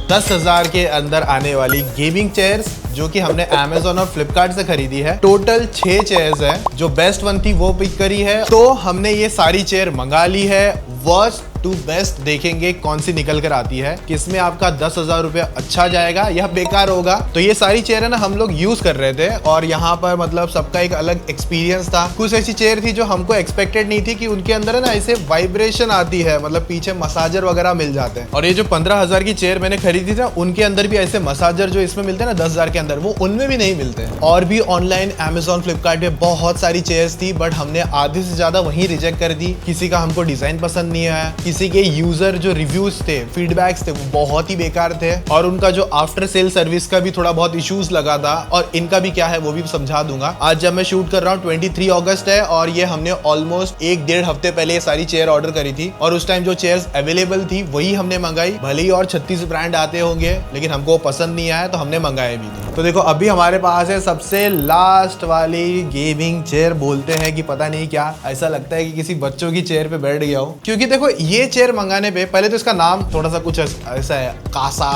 10,000 के अंदर आने वाली गेमिंग चेयर्स जो कि हमने Amazon और Flipkart से खरीदी है। टोटल 6 चेयर्स है, जो बेस्ट वन थी वो पिक करी है। तो हमने ये सारी चेयर मंगा ली है। वर्स्ट टू बेस्ट देखेंगे कौन सी निकल कर आती है, किसमें आपका 10,000 रुपया अच्छा जाएगा या बेकार होगा। तो ये सारी चेयर है ना हम लोग यूज कर रहे थे और यहाँ पर मतलब सबका एक अलग एक्सपीरियंस था। कुछ ऐसी चेयर थी जो हमको एक्सपेक्टेड नहीं थी कि उनके अंदर है ना ऐसे वाइब्रेशन आती है, मतलब पीछे मसाजर वगैरह मिल जाते हैं। और ये जो 15,000 की चेयर मैंने खरीदी थी उनके अंदर भी ऐसे मसाजर जो इसमें मिलते हैं ना 10,000 के अंदर, वो उनमें भी नहीं मिलते। और भी ऑनलाइन Amazon Flipkart पे बहुत सारी चेयर्स थी, बट हमने आधे से ज्यादा वहीं रिजेक्ट कर दी। किसी का हमको डिजाइन पसंद नहीं आया, किसी के यूजर जो रिव्यूज थे, फीडबैक्स थे, वो बहुत ही बेकार थे, और उनका जो आफ्टर सेल सर्विस का भी थोड़ा बहुत इश्यूज लगा था। और इनका भी क्या है वो भी समझा दूंगा। आज जब मैं शूट कर रहा हूँ 23 अगस्त है और ये हमने ऑलमोस्ट 1-1.5 हफ्ते पहले ये सारी चेयर ऑर्डर करी थी और उस टाइम जो चेयर्स अवेलेबल थी वही हमने मंगाई। भले ही और 36 ब्रांड आते होंगे लेकिन हमको पसंद नहीं आया तो हमने मंगाए भी नहीं। तो देखो अभी हमारे पास है सबसे लास्ट वाली गेमिंग चेयर। बोलते हैं कि पता नहीं क्या, ऐसा लगता है कि किसी बच्चों की चेयर पे बैठ गया हो, क्योंकि देखो ये चेयर मंगाने पे पहले तो इसका नाम थोड़ा सा कुछ ऐसा है, कासा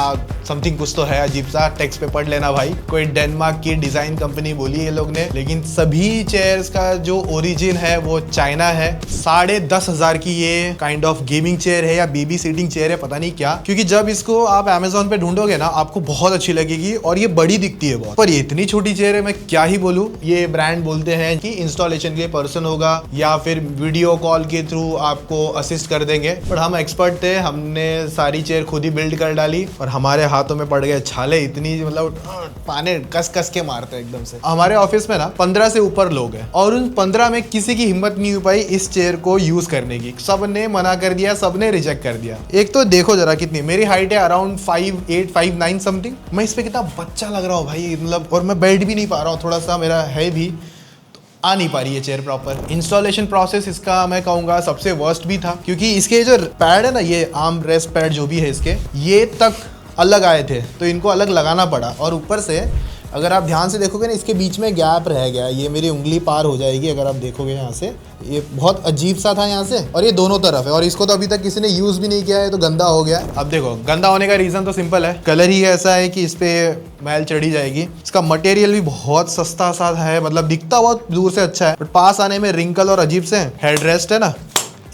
समथिंग कुछ तो है, अजीब सा। टेक्स्ट पे पढ़ लेना भाई। कोई डेनमार्क की डिजाइन कंपनी बोली ये लोग ने, लेकिन सभी चेयर्स का जो ओरिजिन है वो चाइना है। 10,500 की ये काइंड ऑफ गेमिंग चेयर है या बेबी सीटिंग चेयर है, पता नहीं क्या। क्योंकि जब इसको आप Amazon पे ढूंढोगे ना आपको बहुत अच्छी लगेगी और ये बड़ी दिखती है बहुत, पर ये इतनी छोटी चेयर है, मैं क्या ही बोलूं। ये ब्रांड बोलते हैं कि इंस्टॉलेशन के लिए पर्सन होगा या फिर वीडियो कॉल के थ्रू आपको असिस्ट कर देंगे, पर हम एक्सपर्ट थे, हमने सारी चेयर खुद ही बिल्ड कर डाली और हमारे हाथों में पड़ गए छाले। इतनी मतलब पाने कस कस के मारते हैं एकदम से। हमारे ऑफिस में ना 15 से ऊपर लोग हैं और उन 15 में किसी की हिम्मत नहीं हो पाई इस चेयर को यूज करने की। सबने मना कर दिया, सबने रिजेक्ट कर दिया। एक तो देखो जरा कितनी मेरी हाइट है, अराउंड 5'8", 5'9" समथिंग। मैं इस पे कितना बच्चा लग रहा हूँ भाई, मतलब। और मैं बैठ भी नहीं पा रहा हूँ, थोड़ा सा मेरा है भी, आ नहीं पा रही है चेयर प्रॉपर। इंस्टॉलेशन प्रोसेस इसका मैं कहूँगा सबसे वर्स्ट भी था, क्योंकि इसके जो पैड है ना, ये आर्म रेस्ट पैड जो भी है इसके, ये तक अलग आए थे तो इनको अलग लगाना पड़ा। और ऊपर से अगर आप ध्यान से देखोगे ना इसके बीच में गैप रह गया, ये मेरी उंगली पार हो जाएगी अगर आप देखोगे यहाँ से। ये बहुत अजीब सा था यहाँ से, और ये दोनों तरफ है और इसको तो अभी तक किसी ने यूज भी नहीं किया है, तो गंदा हो गया। अब देखो गंदा होने का रीजन तो सिंपल है, कलर ही ऐसा है कि इस पे मैल चढ़ी जाएगी। इसका मटेरियल भी बहुत सस्ता सा है, मतलब दिखता बहुत दूर से अच्छा है बट पास आने में रिंकल और अजीब से। हेडरेस्ट है ना,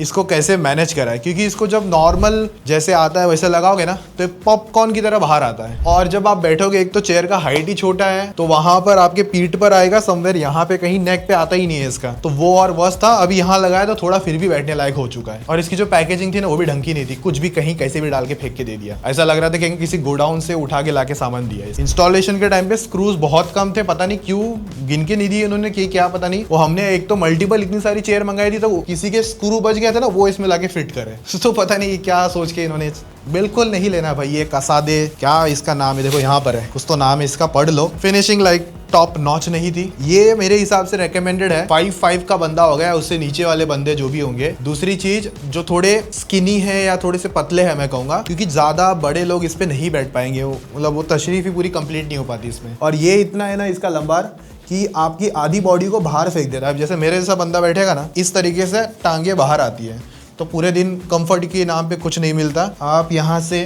इसको कैसे मैनेज करा है, क्योंकि इसको जब नॉर्मल जैसे आता है वैसे लगाओगे ना तो पॉपकॉर्न की तरह बाहर आता है। और जब आप बैठोगे, एक तो चेयर का हाइट ही छोटा है, तो वहां पर आपके पीठ पर आएगा समवेयर, यहाँ पे कहीं नेक पे आता ही नहीं है इसका, तो वो और वर्स्ट था। अभी यहाँ लगाया तो थोड़ा फिर भी बैठने लायक हो चुका है। और इसकी जो पैकेजिंग थी ना वो भी ढंग की नहीं थी, कुछ भी कहीं कैसे भी डाल के फेंक के दे दिया। ऐसा लग रहा था कि किसी गोडाउन से उठा के लाके सामान दिया है। इंस्टॉलेशन के टाइम पे स्क्रूज बहुत कम थे, पता नहीं क्यों गिन के नहीं दिए उन्होंने, क्या पता नहीं। वो हमने एक तो मल्टीपल इतनी सारी चेयर मंगाई थी, तो किसी के स्क्रू बच गया था ना, वो इसमें लाके फिट करे, तो पता नहीं क्या सोच के इन्होंने। बिल्कुल नहीं लेना भाई ये कसादे, क्या इसका नाम है, देखो यहाँ पर है, कुछ तो नाम है इसका, पढ़ लो। फिनिशिंग लाइक टॉप नॉच नहीं थी। ये मेरे हिसाब से रेकमेंडेड है 5'5" का बंदा हो गया, उससे नीचे वाले बंदे जो भी होंगे। दूसरी चीज, जो थोड़े स्किनी है या थोड़े से पतले हैं मैं कहूंगा, क्योंकि ज्यादा बड़े लोग इस पे नहीं बैठ पाएंगे, मतलब वो तशरीफ ही पूरी कंप्लीट नहीं हो पाती इसमें। और ये इतना है ना इसका लंबार कि आपकी आधी बॉडी को बाहर फेंक दे रहा है। जैसे मेरे जैसा बंदा बैठेगा ना, इस तरीके से टांगे बाहर आती है, तो पूरे दिन कंफर्ट के नाम पे कुछ नहीं मिलता। आप यहाँ से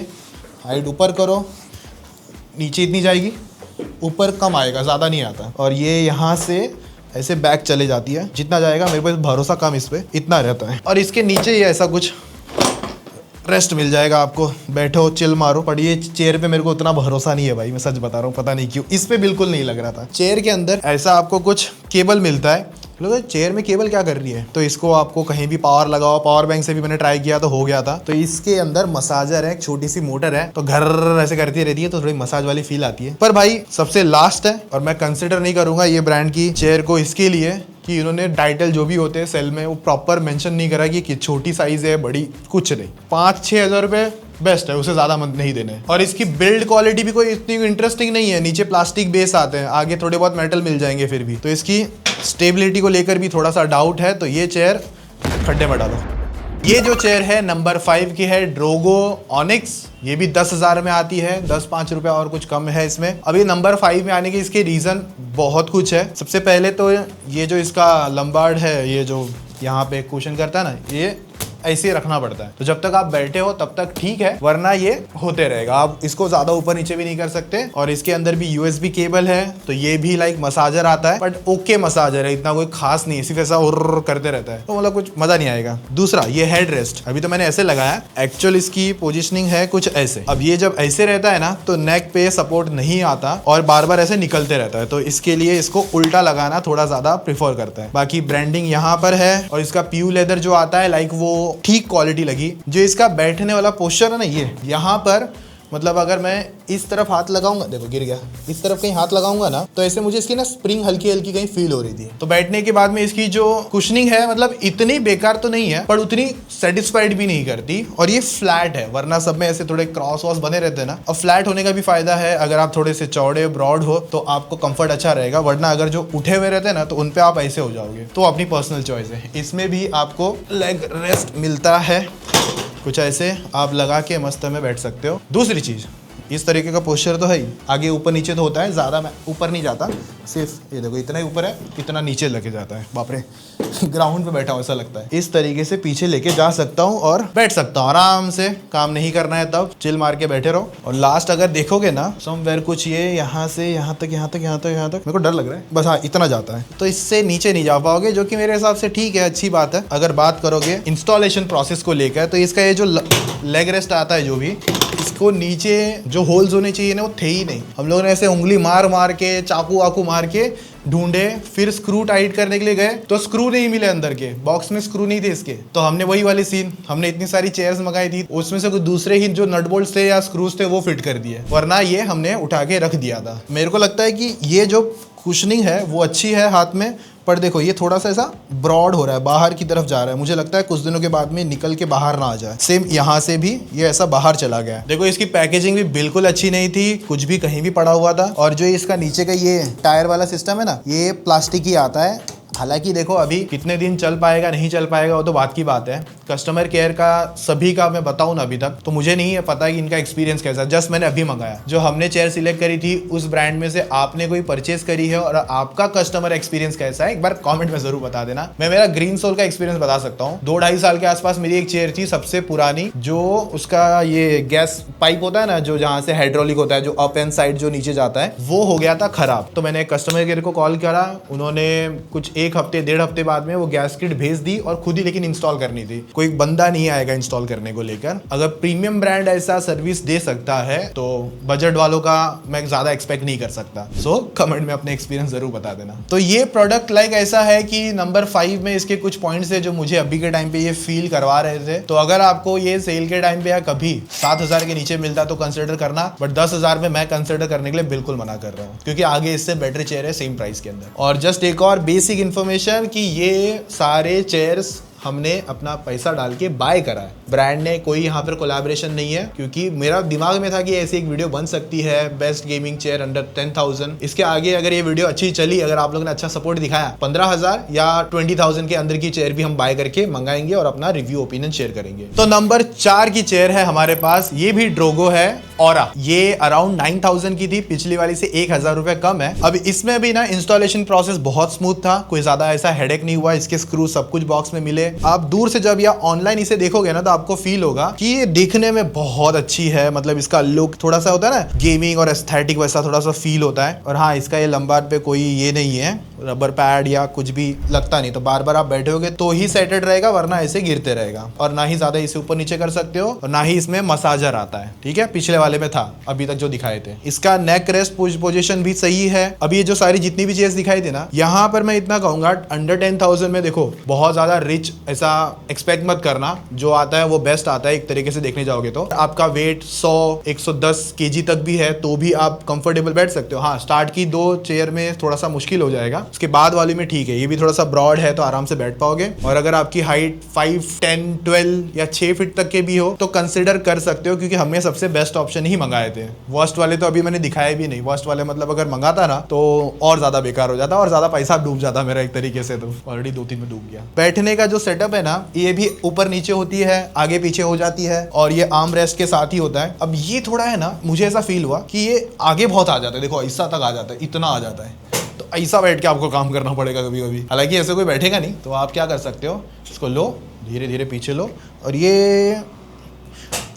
हाइट ऊपर करो, नीचे इतनी जाएगी, ऊपर कम आएगा, ज़्यादा नहीं आता। और ये यहाँ से ऐसे बैक चले जाती है, जितना जाएगा मेरे पास भरोसा कम इस पे इतना रहता है। और इसके नीचे ये ऐसा कुछ रेस्ट मिल जाएगा आपको, बैठो चिल मारो। पर ये चेयर पे मेरे को उतना भरोसा नहीं है भाई, मैं सच बता रहा हूँ, पता नहीं क्यों इस पे बिल्कुल नहीं लग रहा था। चेयर के अंदर ऐसा आपको कुछ केबल मिलता है। लोग चेयर में केबल क्या कर रही है, तो इसको आपको कहीं भी पावर लगाओ, पावर बैंक से भी मैंने ट्राई किया तो हो गया था। तो इसके अंदर मसाजर है, छोटी सी मोटर है, तो घर ऐसे करती रहती है, तो थोड़ी मसाज वाली फील आती है। पर भाई सबसे लास्ट है, और मैं कंसिडर नहीं करूंगा ये ब्रांड की चेयर को इसके लिए कि इन्होंने टाइटल जो भी होते हैं सेल में वो प्रॉपर मेंशन नहीं करा कि छोटी साइज है, बड़ी, कुछ नहीं। 5-6 हज़ार रुपए बेस्ट है, उसे ज्यादा मत नहीं देने। और इसकी बिल्ड क्वालिटी भी कोई इतनी इंटरेस्टिंग नहीं है, नीचे प्लास्टिक बेस आते हैं, आगे थोड़े बहुत मेटल मिल जाएंगे फिर भी। तो इसकी स्टेबिलिटी को लेकर भी थोड़ा सा डाउट है, तो ये चेयर खड्डे में डालो। ये जो चेयर है नंबर 5 की है, ड्रोगो ऑनिक्स। ये भी 10,000 में आती है, 10-5 रुपया और कुछ कम है इसमें। अभी नंबर 5 में आने के इसके रीजन बहुत कुछ है। सबसे पहले तो ये जो इसका लंबार्ड है, ये जो यहाँ पे कुशन करता है ना, ये ऐसे ही रखना पड़ता है। तो जब तक आप बैठे हो तब तक ठीक है, वरना ये होते रहेगा। आप इसको ज्यादा ऊपर नीचे भी नहीं कर सकते। और इसके अंदर भी USB केबल है, तो ये भी लाइक मसाजर आता है, बट ओके मसाजर है, इतना कोई खास नहीं है, सिर्फ ऐसा करते रहता है, तो मतलब कुछ मजा नहीं आएगा। दूसरा ये हेड रेस्ट, अभी तो मैंने ऐसे लगाया, एक्चुअल इसकी पोजिशनिंग है कुछ ऐसे। अब ये जब ऐसे रहता है ना तो नेक पे सपोर्ट नहीं आता और बार बार ऐसे निकलते रहता है, तो इसके लिए इसको उल्टा लगाना थोड़ा ज्यादा प्रिफर करता है। बाकी ब्रांडिंग यहाँ पर है और इसका प्यू लेदर जो आता है लाइक वो ठीक क्वालिटी लगी। जो इसका बैठने वाला पोस्चर है ना, ये यहाँ पर मतलब अगर मैं इस तरफ हाथ लगाऊंगा, देखो गिर गया, इस तरफ कहीं हाथ लगाऊंगा ना तो ऐसे मुझे इसकी ना स्प्रिंग हल्की हल्की कहीं फील हो रही थी। तो बैठने के बाद में इसकी जो कुशनिंग है मतलब इतनी बेकार तो नहीं है, पर उतनी सेटिस्फाइड भी नहीं करती। और ये फ्लैट है, वरना सब में ऐसे थोड़े क्रॉस वॉस बने रहते हैं ना। और फ्लैट होने का भी फायदा है, अगर आप थोड़े से चौड़े ब्रॉड हो तो आपको कंफर्ट अच्छा रहेगा, वरना अगर जो उठे हुए रहते हैं ना तो उन पे आप ऐसे हो जाओगे। तो अपनी पर्सनल चॉइस है। इसमें भी आपको लेग रेस्ट मिलता है, कुछ ऐसे आप लगा के मस्त में बैठ सकते हो। दूसरी चीज, इस तरीके का पोस्चर तो है ही, आगे ऊपर नीचे तो होता है, ज़्यादा मैं ऊपर नहीं जाता, सिर्फ ये देखो इतना ही ऊपर है, इतना नीचे लेके जाता है। बाप रे, ग्राउंड पे बैठा हूँ ऐसा लगता है। इस तरीके से पीछे लेके जा सकता हूँ और बैठ सकता हूँ आराम से। काम नहीं करना है तब चिल मार के बैठे रहो। और लास्ट अगर देखोगे ना समवेयर कुछ ये यहाँ से यहाँ तक, यहाँ तक, यहाँ तक, यहाँ तक, मेरे को डर लग रहा है बस, हाँ इतना जाता है, तो इससे नीचे नहीं जा पाओगे, जो कि मेरे हिसाब से ठीक है, अच्छी बात है। अगर बात करोगे इंस्टॉलेशन प्रोसेस को लेकर, तो इसका ये जो लेग रेस्ट आता है जो भी, इसको नीचे जो होल्स होने चाहिए ना वो थे ही नहीं। हम लोगों ने ऐसे उंगली मार मार के, चाकू वाकू मार के ढूंढे, फिर स्क्रू टाइट करने के लिए गए तो स्क्रू नहीं मिले, अंदर के बॉक्स में स्क्रू नहीं थे इसके। तो हमने वही वाली सीन, हमने इतनी सारी चेयर्स मंगाई थी, उसमें से कुछ दूसरे ही जो नट बोल्ट्स थे या स्क्रूज थे वो फिट कर दिए, वरना ये हमने उठा के रख दिया था। मेरे को लगता है कि ये जो कुशनिंग है वो अच्छी है हाथ में, पर देखो ये थोड़ा सा ऐसा ब्रॉड हो रहा है, बाहर की तरफ जा रहा है। मुझे लगता है कुछ दिनों के बाद में निकल के बाहर ना आ जाए। सेम यहाँ से भी ये ऐसा बाहर चला गया। देखो इसकी पैकेजिंग भी बिल्कुल अच्छी नहीं थी, कुछ भी कहीं भी पड़ा हुआ था। और जो इसका नीचे का ये टायर वाला सिस्टम है ना, ये प्लास्टिक ही आता है। हालांकि देखो अभी कितने दिन चल पाएगा नहीं चल पाएगा वो तो बात की बात है। कस्टमर केयर का सभी का मैं बताऊं ना अभी तक तो मुझे नहीं है पता कि इनका एक्सपीरियंस कैसा। जस्ट मैंने अभी मंगाया, जो हमने चेयर सिलेक्ट करी थी उस ब्रांड में से आपने कोई परचेज करी है और आपका कस्टमर एक्सपीरियंस कैसा है एक बार कमेंट में जरूर बता देना। मैं मेरा ग्रीन सोल का एक्सपीरियंस बता सकता हूँ। 2-2.5 साल के आसपास मेरी एक चेयर थी सबसे पुरानी, जो उसका ये गैस पाइप होता है ना, जो जहाँ से हाइड्रोलिक होता है, जो अप एंड साइड जो नीचे जाता है, वो हो गया था खराब। तो मैंने कस्टमर केयर को कॉल करा, उन्होंने कुछ 1 हफ्ते 1.5 हफ्ते बाद में वो गैस किट भेज दी और खुद ही लेकिन इंस्टॉल करनी थी। कोई बंदा नहीं आएगा इंस्टॉल करने को लेकर। अगर प्रीमियम ब्रांड ऐसा सर्विस दे सकता है तो बजट वालों का मैं ज्यादा एक्सपेक्ट नहीं कर सकता। सो कमेंट में अपने एक्सपीरियंस जरूर बता देना। तो ये प्रोडक्ट लाइक ऐसा है कि नंबर 5 में इसके कुछ पॉइंट्स है जो मुझे अभी के टाइम पे ये फील करवा रहे थे। तो अगर आपको ये सेल के टाइम पे या कभी 7,000 के नीचे मिलता तो कंसिडर करना, बट 10,000 में मैं कंसिडर करने के लिए बिल्कुल मना कर रहा हूँ, क्योंकि आगे इससे बेटर चेयर है सेम प्राइस के अंदर। और जस्ट एक और बेसिक इन्फॉर्मेशन कि ये सारे चेयर्स हमने अपना पैसा डाल के बाय करा है, ब्रांड ने कोई यहाँ पर कोलैबोरेशन नहीं है। क्योंकि मेरा दिमाग में था कि ऐसी एक वीडियो बन सकती है, बेस्ट गेमिंग चेयर अंडर 10,000। इसके आगे अगर ये वीडियो अच्छी चली, अगर आप लोगों ने अच्छा सपोर्ट दिखाया, 15,000 या 20,000 के अंदर की चेयर भी हम बाय करके मंगाएंगे और अपना रिव्यू ओपिनियन शेयर करेंगे। तो नंबर 4 की चेयर है हमारे पास, ये भी ड्रोगो है ऑरा। ये अराउंड 9,000 की थी, पिछली वाली से 1,000 रुपए कम है। अब इसमें भी ना इंस्टॉलेशन प्रोसेस बहुत स्मूथ था, कोई ज्यादा ऐसा हेडेक नहीं हुआ। इसके स्क्रू सब कुछ बॉक्स में मिले। आप दूर से जब या ऑनलाइन इसे देखोगे ना तो आपको फील होगा कि ये दिखने में बहुत अच्छी है। मतलब इसका लुक थोड़ा सा होता है ना गेमिंग और एस्थेटिक, वैसा थोड़ा सा फील होता है। और हाँ, इसका ये लंबार पे कोई ये नहीं है, रबर पैड या कुछ भी लगता नहीं, तो बार बार आप बैठोगे तो ही सेटेड रहेगा, वरना ऐसे गिरते रहेगा। और ना ही ज्यादा इसे ऊपर नीचे कर सकते हो, और ना ही इसमें मसाजर आता है। ठीक है, पिछले वाले में था अभी तक जो दिखाए थे। इसका नेक रेस्ट पोजीशन भी सही है। अभी ये जो सारी जितनी भी चीज दिखाई थी ना, यहाँ पर मैं इतना कहूंगा अंडर 10,000 में देखो बहुत ज्यादा रिच ऐसा एक्सपेक्ट मत करना। जो आता है वो बेस्ट आता है एक तरीके से देखने जाओगे तो। आपका वेट 100-110 kg तक भी है तो भी आप कंफर्टेबल बैठ सकते हो। हाँ, स्टार्ट की 2 चेयर में थोड़ा सा मुश्किल हो जाएगा, उसके बाद वाली में ठीक है। ये भी थोड़ा सा ब्रॉड है तो आराम से बैठ पाओगे। और अगर आपकी हाइट 5, 10, 12 या 6 फीट तक के भी हो तो कंसिडर कर सकते हो, क्योंकि हमने सबसे बेस्ट ऑप्शन ही मंगाए थे। वर्स्ट वाले तो अभी मैंने दिखाए भी नहीं। वर्स्ट वाले मतलब अगर मंगाता ना तो और ज्यादा बेकार हो जाता और ज्यादा पैसा डूब जाता मेरा एक तरीके से। तो ऑलरेडी 2-3 में डूब गया। बैठने का जो सेटअप है ना, ये भी ऊपर नीचे होती है, आगे पीछे हो जाती है, और ये आर्म रेस्ट के साथ ही होता है। अब ये थोड़ा है ना, मुझे ऐसा फील हुआ कि ये आगे बहुत आ जाता है। देखो ऐसा तक आ जाता है, इतना आ जाता है। तो ऐसा बैठ के आपको काम करना पड़ेगा कभी कभी। हालांकि ऐसे कोई बैठेगा नहीं, तो आप क्या कर सकते हो, इसको लो, धीरे धीरे पीछे लो, और ये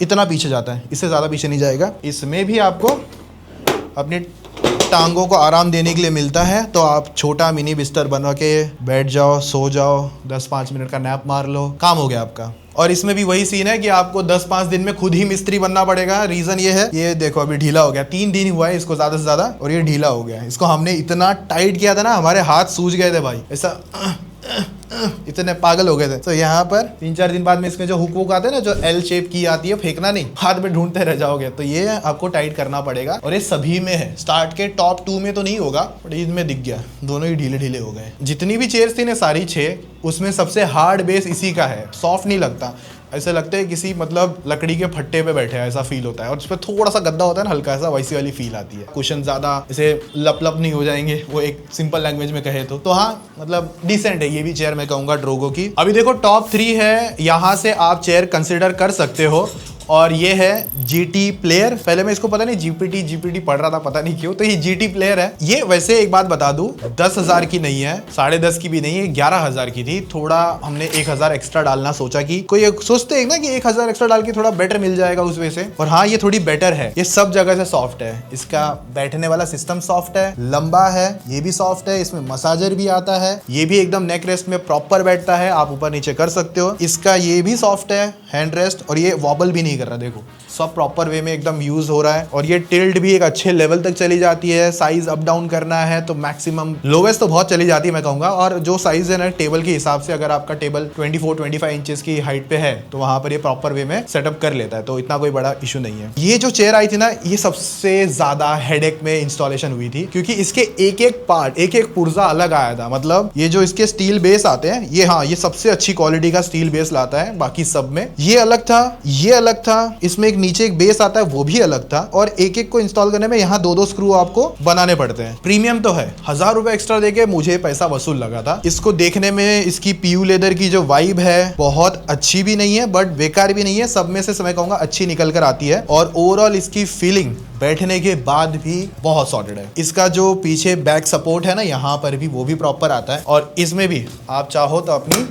इतना पीछे जाता है, इससे ज़्यादा पीछे नहीं जाएगा। इसमें भी आपको अपनी टांगों को आराम देने के लिए मिलता है, तो आप छोटा मिनी बिस्तर बना के बैठ जाओ, सो जाओ, 10-5 मिनट का नैप मार लो, काम हो गया आपका। और इसमें भी वही सीन है कि आपको 10-5 दिन में खुद ही मिस्त्री बनना पड़ेगा। रीजन ये है, ये देखो अभी ढीला हो गया, 3 दिन हुआ है इसको ज़्यादा से ज़्यादा, और ये ढीला हो गया। इसको हमने इतना टाइट किया था ना, हमारे हाथ सूज गए थे भाई, ऐसा इतने पागल हो गए थे। तो यहाँ पर 3-4 दिन बाद में इसमें जो हुक वुक आते हैं ना, जो एल शेप की आती है, फेंकना नहीं, हाथ में ढूंढते रह जाओगे, तो ये आपको टाइट करना पड़ेगा। और ये सभी में है, स्टार्ट के टॉप 2 में तो नहीं होगा, बट इनमें दिख गया, दोनों ही ढीले ढीले हो गए। जितनी भी चेयर्स थी ना सारी 6, उसमें सबसे हार्ड बेस इसी का है, सॉफ्ट नहीं लगता, ऐसे लगता है किसी मतलब लकड़ी के फट्टे पे बैठे हैं, ऐसा फील होता है। और उस पर थोड़ा सा गद्दा होता है ना, हल्का सा, वैसी वाली फील आती है। कुशन ज्यादा ऐसे लप लप नहीं हो जाएंगे, वो एक सिंपल लैंग्वेज में कहे तो हाँ, मतलब डिसेंट है ये भी चेयर, मैं कहूंगा ड्रोगो की। अभी देखो टॉप 3 है, यहाँ से आप चेयर कंसिडर कर सकते हो। और ये है GT प्लेयर। पहले मैं इसको पता नहीं GPT पढ़ रहा था, पता नहीं क्यों, तो ये GT प्लेयर है। ये वैसे एक बात बता दूं, 10,000 की नहीं है, 10,500 की भी नहीं है, 11,000 की थी। थोड़ा हमने 1,000 एक्स्ट्रा डालना सोचा कि कोई सोचते हैं ना कि 1,000 एक्स्ट्रा डाल के थोड़ा बेटर मिल जाएगा उस वजह से। और हाँ, ये थोड़ी बेटर है, ये सब जगह से सॉफ्ट है, इसका बैठने वाला सिस्टम सॉफ्ट है, लंबा है, ये भी सॉफ्ट है, इसमें मसाजर भी आता है, ये भी एकदम नेक रेस्ट में प्रॉपर बैठता है, आप ऊपर नीचे कर सकते हो। इसका ये भी सॉफ्ट है, हैंड रेस्ट, और ये वॉबल भी नहीं कर रहा, देखो सब प्रॉपर वे में एकदम यूज हो रहा है। और ये टिल्ट भी एक अच्छे लेवल तक चली जाती है। साइज अप डाउन करना है तो मैक्सिमम, लोवेस्ट तो बहुत चली जाती है मैं कहूंगा। और जो साइज है ना टेबल के हिसाब से, अगर आपका टेबल 24-25 इंचेस की हाइट पे है तो वहां पर ये प्रॉपर वे में सेटअप कर लेता है, तो इतना कोई बड़ा इशू नहीं है। ये जो चेयर आई थी ना, ये सबसे ज्यादा हेडेक में इंस्टॉलेशन हुई थी, क्योंकि इसके एक एक पार्ट, एक एक पुर्जा अलग आया था। मतलब ये जो इसके स्टील बेस आते हैं, ये हाँ, ये सबसे अच्छी क्वालिटी का स्टील बेस लाता है, बाकी सब में ये अलग था, ये अलग था, इसमें एक नीचे एक बेस आता है वो भी अलग था। और एक एक को इंस्टॉल करने में यहाँ 2-2 स्क्रू आपको बनाने पड़ते हैं। प्रीमियम तो है, 1,000 रुपए एक्स्ट्रा देके मुझे पैसा वसूल लगा था। इसको देखने में इसकी पीयू लेदर की जो वाइब है, बहुत अच्छी भी नहीं है बट बेकार भी नहीं है, सब में से मैं कहूंगा अच्छी निकल कर आती है। और ओवरऑल इसकी फीलिंग बैठने के बाद भी बहुत सॉलिड है। इसका जो पीछे बैक सपोर्ट है ना, यहाँ पर भी वो भी प्रॉपर आता है। और इसमें भी आप चाहो तो अपनी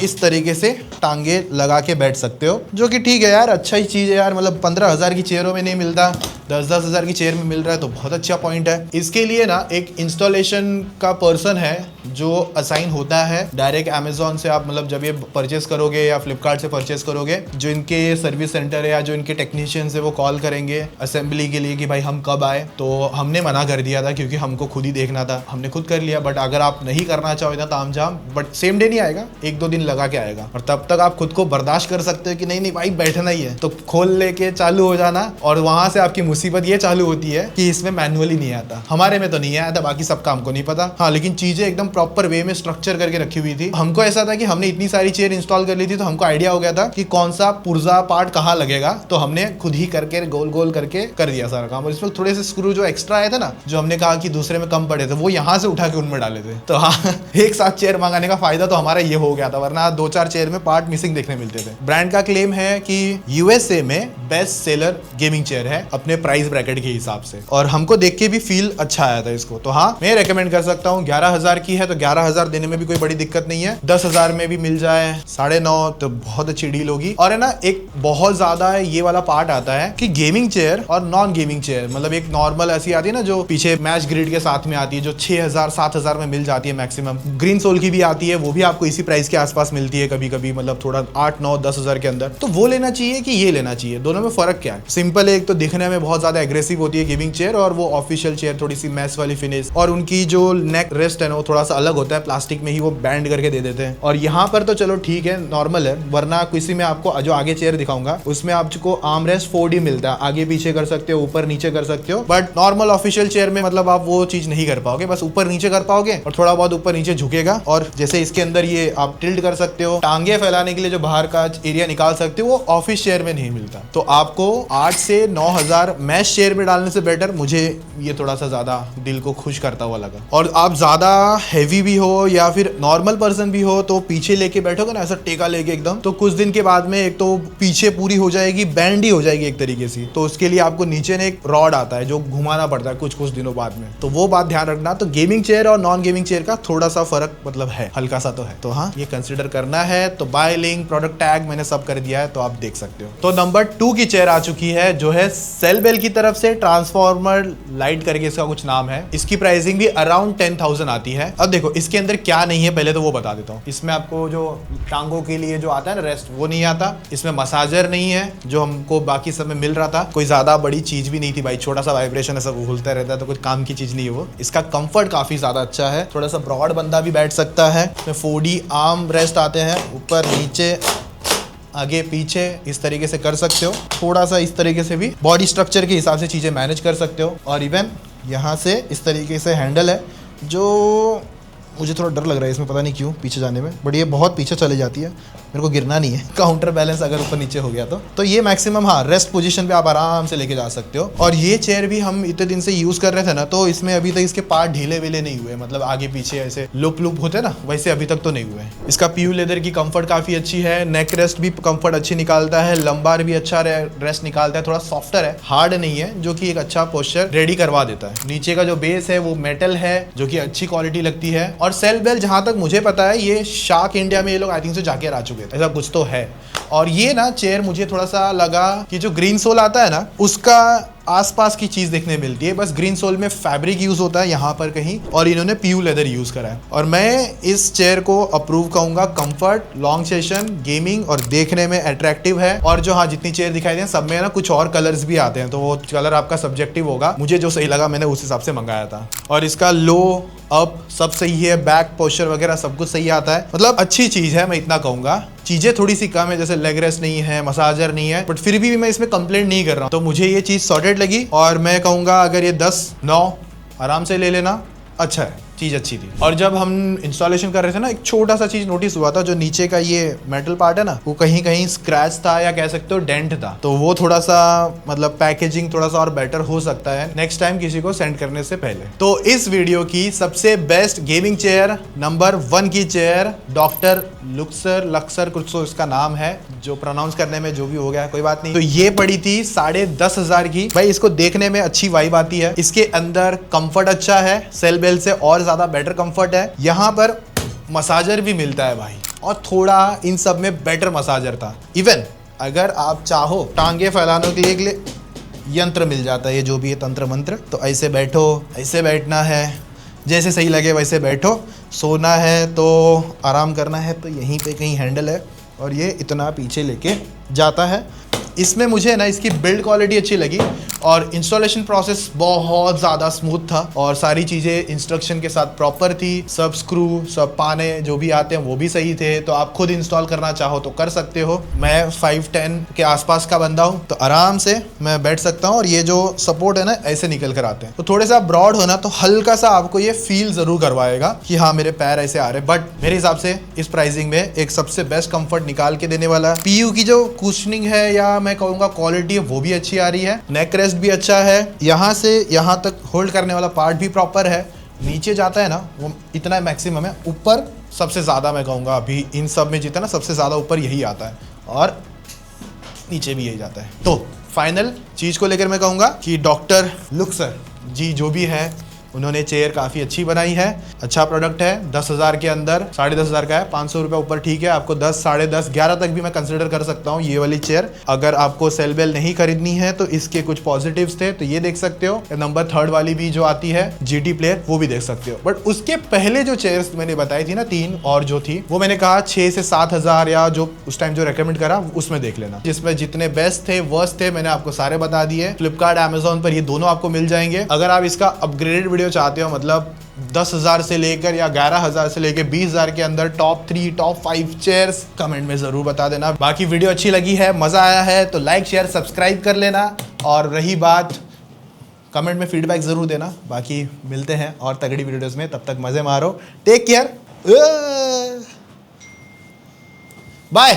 इस तरीके से टांगे लगा के बैठ सकते हो, जो कि ठीक है यार, अच्छा ही चीज है यार। मतलब 15,000 की चेयरों में नहीं मिलता, 10-10 हज़ार की चेयर में मिल रहा है, तो बहुत अच्छा पॉइंट है। इसके लिए ना एक इंस्टॉलेशन का पर्सन है जो असाइन होता है डायरेक्ट अमेजोन से। आप मतलब जब ये परचेस करोगे या फ्लिपकार्ट से परचेस करोगे, जो इनके सर्विस सेंटर है या जो इनके टेक्नीशियंस है वो कॉल करेंगे असेंबली के लिए कि भाई हम कब आए। तो हमने मना कर दिया था क्योंकि हमको खुद ही देखना था, हमने खुद कर लिया। बट अगर आप नहीं करना चाहो इतना तामझाम, बट सेम डे नहीं आएगा, 1-2 दिन लगा के आएगा। और तब तक आप खुद को बर्दाश्त कर सकते हो कि नहीं नहीं भाई बैठना ही है, तो खोल लेके चालू हो जाना। और वहां से आपकी मुसीबत ये चालू होती है कि इसमें मैनुअली नहीं आता। हमारे में तो नहीं आया था, बाकी सबका हमको नहीं पता। हाँ, लेकिन चीजें एकदम प्रॉपर वे में स्ट्रक्चर करके रखी हुई थी। हमको ऐसा था कि हमने इतनी सारी चेयर इंस्टॉल कर ली थी, तो हमको आइडिया हो गया था कि कौन सा पुर्जा पार्ट कहाँ लगेगा, तो हमने खुद ही करके गोल गोल करके कर दिया सारा काम। और इसमें थोड़े से स्क्रू जो एक्स्ट्रा आए थे ना, जो हमने कहा कि दूसरे में कम पड़े थे, वो यहाँ से उठा के उनमें डाले थे। तो हाँ, एक साथ चेयर मंगाने का फायदा तो हमारा ये हो गया था, वरना 2-4 चेयर में पार्ट मिसिंग देखने मिलते थे। ब्रांड का क्लेम है कि यूएसए में बेस्ट सेलर गेमिंग चेयर है अपने प्राइस ब्रैकेट के हिसाब से, और हमको देख के भी फील अच्छा आया था इसको। तो हाँ, मैं रेकमेंड कर सकता हूँ। 11,000 की है तो 11,000 देने में भी कोई बड़ी दिक्कत नहीं है। 10,000 में भी मिल जाए, 9.5 तो बहुत अच्छी डील होगी। और है ना, एक बहुत ज्यादा ये वाला पार्ट आता है कि गेमिंग चेयर और नॉन गेमिंग चेयर, मतलब एक नॉर्मल ऐसी आती है ना जो पीछे मैच ग्रिड के साथ में आती है, जो 6,000-7,000 में मिल जाती है मैक्सिमम। ग्रीन सोल की भी आती है, वो भी आपको इसी प्राइस के आसपास मिलती है कभी कभी, मतलब थोड़ा 8-9-10,000 के अंदर। तो वो लेना चाहिए कि ये लेना चाहिए, दोनों में फर्क क्या है? सिंपल है, एक तो दिखने में बहुत ज्यादा एग्रेसिव होती है गेमिंग चेयर, और वो ऑफिशियल चेयर थोड़ी सी मैस वाली फिनिश, और उनकी जो नेक रेस्ट है ना वो थोड़ा सा अलग होता है, प्लास्टिक में ही वो बैंड करके दे देते हैं। और यहाँ पर तो चलो ठीक है, नॉर्मल है। वरना किसी में आपको जो आगे चेयर दिखाऊंगा उसमें आपको आर्म रेस्ट 4D मिलता है, आगे पीछे कर सकते हो, ऊपर नीचे कर सकते हो। बट नॉर्मल ऑफिशियल चेयर में मतलब आप वो चीज नहीं कर पाओगे, बस ऊपर नीचे कर पाओगे और थोड़ा बहुत ऊपर नीचे झुकेगा। और जैसे इसके अंदर ये आप टिल्ट कर सकते हो, टांगे फैलाने के लिए जो बाहर का एरिया निकाल सकते हो, वो ऑफिस चेयर में नहीं मिलता। तो आपको 8 से 9,000 मैश चेयर में डालने से बेटर मुझे ये थोड़ा सा ज्यादा दिल को खुश करता हुआ लगा। और आप ज्यादा हैवी भी हो या फिर नॉर्मल पर्सन भी हो तो पीछे लेके बैठोगे ना ऐसा टेका लेके एकदम, तो कुछ दिन के बाद में एक तो पीछे पूरी हो जाएगी, बैंड ही हो जाएगी एक तरीके से। तो उसके लिए आपको नीचे ने एक रॉड आता है जो घुमाना पड़ता है कुछ दिनों बाद में, तो वो बात ध्यान रखना। तो गेमिंग चेयर और नॉन गेमिंग चेयर का थोड़ा सा फर्क मतलब है, हल्का सा तो है। तो हाँ, ये कंसिडर करना है। तो बाय लिंक, प्रोडक्ट टैग मैंने सब कर दिया है, तो आप देख सकते हो। तो नंबर 2 की चेयर आ चुकी है जो है सेलबेल की तरफ से, ट्रांसफॉर्मर लाइट करके इसका कुछ नाम है। इसकी प्राइसिंग भी अराउंड 10,000 आती है। अब देखो इसके अंदर क्या नहीं है पहले तो वो बता देता हूँ। इसमें आपको जो टांगों के लिए जो आता है ना रेस्ट, वो नहीं आता। इसमें मसाजर नहीं है जो हमको बाकी सब में मिल रहा था। कोई ज्यादा बड़ी चीज भी नहीं थी भाई, छोटा सा वाइब्रेशन ऐसा घूमता रहता है, तो कुछ काम की चीज नहीं है वो। इसका कंफर्ट काफी ज्यादा अच्छा है, थोड़ा सा ब्रॉड बंदा भी बैठ सकता है। इसमें 4D आर्म रेस्ट आते हैं, ऊपर नीचे आगे पीछे इस तरीके से कर सकते हो। थोड़ा सा इस तरीके से भी बॉडी स्ट्रक्चर के हिसाब से चीजें मैनेज कर सकते हो। और इवन यहाँ से इस तरीके से हैंडल है जो मुझे थोड़ा डर लग रहा है इसमें, पता नहीं क्यों पीछे जाने में, बट ये बहुत पीछे चले जाती है, मेरे को गिरना नहीं है। काउंटर बैलेंस अगर ऊपर नीचे हो गया तो ये मैक्सिमम, हाँ, रेस्ट पोजीशन पे आप आराम से लेके जा सकते हो। और ये चेयर भी हम इतने दिन से यूज कर रहे थे ना, तो इसमें अभी तक इसके पार्ट ढीले वीले नहीं हुए, मतलब आगे पीछे ऐसे लुप होते ना, वैसे अभी तक तो नहीं हुए। इसका पीयू लेदर की कंफर्ट काफी अच्छी है, नेक रेस्ट भी कंफर्ट अच्छी निकालता है, लंबार भी अच्छा रेस्ट निकालता है, थोड़ा सॉफ्टर है, हार्ड नहीं है, जो कि एक अच्छा पोस्चर रेडी करवा देता है। नीचे का जो बेस है वो मेटल है जो कि अच्छी क्वालिटी लगती है। और सेल बेल जहां तक मुझे पता है ये शार्क इंडिया में ये लोग आई थिंक से जाके आ चुके थे, ऐसा कुछ तो है। और ये ना चेयर मुझे थोड़ा सा लगा कि जो ग्रीन सोल आता है ना उसका आसपास की चीज देखने मिलती है, बस ग्रीन सोल में फैब्रिक यूज होता है यहाँ पर कहीं, और इन्होंने पीयू लेदर यूज करा है। और मैं इस चेयर को अप्रूव कहूंगा, कंफर्ट, लॉन्ग सेशन, गेमिंग और देखने में अट्रैक्टिव है। और जो हाँ जितनी चेयर दिखाई दे सब में ना कुछ और कलर्स भी आते हैं, तो वो कलर आपका सब्जेक्टिव होगा। मुझे जो सही लगा मैंने उस हिसाब से मंगाया था। और इसका लो अप सब सही है, बैक पोस्चर वगैरह सब कुछ सही आता है, मतलब अच्छी चीज है, मैं इतना कहूंगा। चीजें थोड़ी सी कम है, जैसे लेग रेस्ट नहीं है, मसाजर नहीं है, बट फिर भी मैं इसमें कंप्लेंट नहीं कर रहा हूँ। तो मुझे ये चीज सॉर्टेड लगी और मैं कहूंगा अगर ये 10/9 आराम से ले लेना, अच्छा है, चीज अच्छी थी। और जब हम इंस्टॉलेशन कर रहे थे ना, एक छोटा सा चीज नोटिस हुआ था, जो नीचे का ये मेटल पार्ट है ना, वो कहीं कहीं स्क्रैच था या कह सकते हो डेंट था, तो वो थोड़ा सा मतलब पैकेजिंग थोड़ा सा और बेटर हो सकता है नेक्स्ट टाइम किसी को सेंड करने से पहले। तो इस वीडियो की सबसे बेस्ट गेमिंग चेयर नंबर 1 की चेयर डॉक्टर लक्सर कुछ तो इसका नाम है, जो प्रोनाउंस करने में जो भी हो गया कोई बात नहीं। तो ये पड़ी थी 10,500 की। भाई इसको देखने में अच्छी वाइब आती है, इसके अंदर कंफर्ट अच्छा है, सेल बेल से और ज्यादा बेटर कंफर्ट है। यहाँ पर मसाजर भी मिलता है भाई, और थोड़ा इन सब में बेटर मसाजर था। इवन अगर आप चाहो टांगे फैलाने के लिए यंत्र मिल जाता है, ये जो भी है तंत्र मंत्र, तो ऐसे बैठो, ऐसे बैठना है, जैसे सही लगे वैसे बैठो। सोना है तो आराम करना है तो यहीं पे कहीं हैंडल है, और ये इतना पीछे लेके जाता है। इसमें मुझे ना इसकी बिल्ड क्वालिटी अच्छी लगी, और इंस्टॉलेशन प्रोसेस बहुत ज़्यादा स्मूथ था, और सारी चीज़ें इंस्ट्रक्शन के साथ प्रॉपर थी। सब स्क्रू, सब पाने जो भी आते हैं वो भी सही थे, तो आप खुद इंस्टॉल करना चाहो तो कर सकते हो। मैं 5'10" के आसपास का बंदा हूँ, तो आराम से मैं बैठ सकता हूँ। और ये जो सपोर्ट है ना ऐसे निकल कर आते हैं, तो थोड़े सा ब्रॉड होना तो हल्का सा आपको ये फील जरूर करवाएगा कि हाँ मेरे पैर ऐसे आ रहे, बट मेरे हिसाब से इस प्राइसिंग में एक सबसे बेस्ट कंफर्ट निकाल के देने वाला। पीयू की जो कुशनिंग है या मैं कहूँगा क्वालिटी है वो भी अच्छी आ रही है, नेक रेस्ट भी अच्छा है, यहाँ से यहाँ तक होल्ड करने वाला पार्ट भी प्रॉपर है। नीचे जाता है ना वो इतना मैक्सिमम है, ऊपर सबसे ज़्यादा मैं कहूँगा अभी इन सब में जितना सबसे ज़्यादा ऊपर यही आता है, और नीचे भी यही जाता है। तो फाइनल चीज़ को लेकर मैं कहूँगा कि डॉक्टर लक्सर जी जो भी है उन्होंने चेयर काफ़ी अच्छी बनाई है, अच्छा प्रोडक्ट है। 10,000 के अंदर, 10,500 का है, 500 रुपये ऊपर ठीक है। आपको 10, 10.5, 11 तक भी मैं कंसिडर कर सकता हूँ ये वाली चेयर। अगर आपको सेल बेल नहीं खरीदनी है तो इसके कुछ पॉजिटिव्स थे, तो ये देख सकते हो। नंबर 3 वाली भी जो आती है GT प्लेयर, वो भी देख सकते हो। बट उसके पहले जो चेयर्स मैंने बताई थी ना 3 और जो थी, वो मैंने कहा 6 से 7,000 या जो उस टाइम जो रेकमेंड करा उसमें देख लेना, जिसमें जितने बेस्ट थे वर्स्ट थे मैंने आपको सारे बता दिए। फ्लिपकार्ट, अमेजोन पर ये दोनों आपको मिल जाएंगे। अगर आप इसका अपग्रेडेड वीडियो चाहते हो, मतलब 10,000 से लेकर या 11,000 से लेकर 20,000 के अंदर टॉप 3, टॉप 5 चेयर्स, कमेंट में जरूर बता देना। बाकी वीडियो अच्छी लगी है, मजा आया है तो लाइक, शेयर, सब्सक्राइब कर लेना। और रही बात, कमेंट में फीडबैक जरूर देना। बाकी मिलते हैं और तगड़ी वीडियोस में, तब तक मजे मारो, टेक केयर, बाय।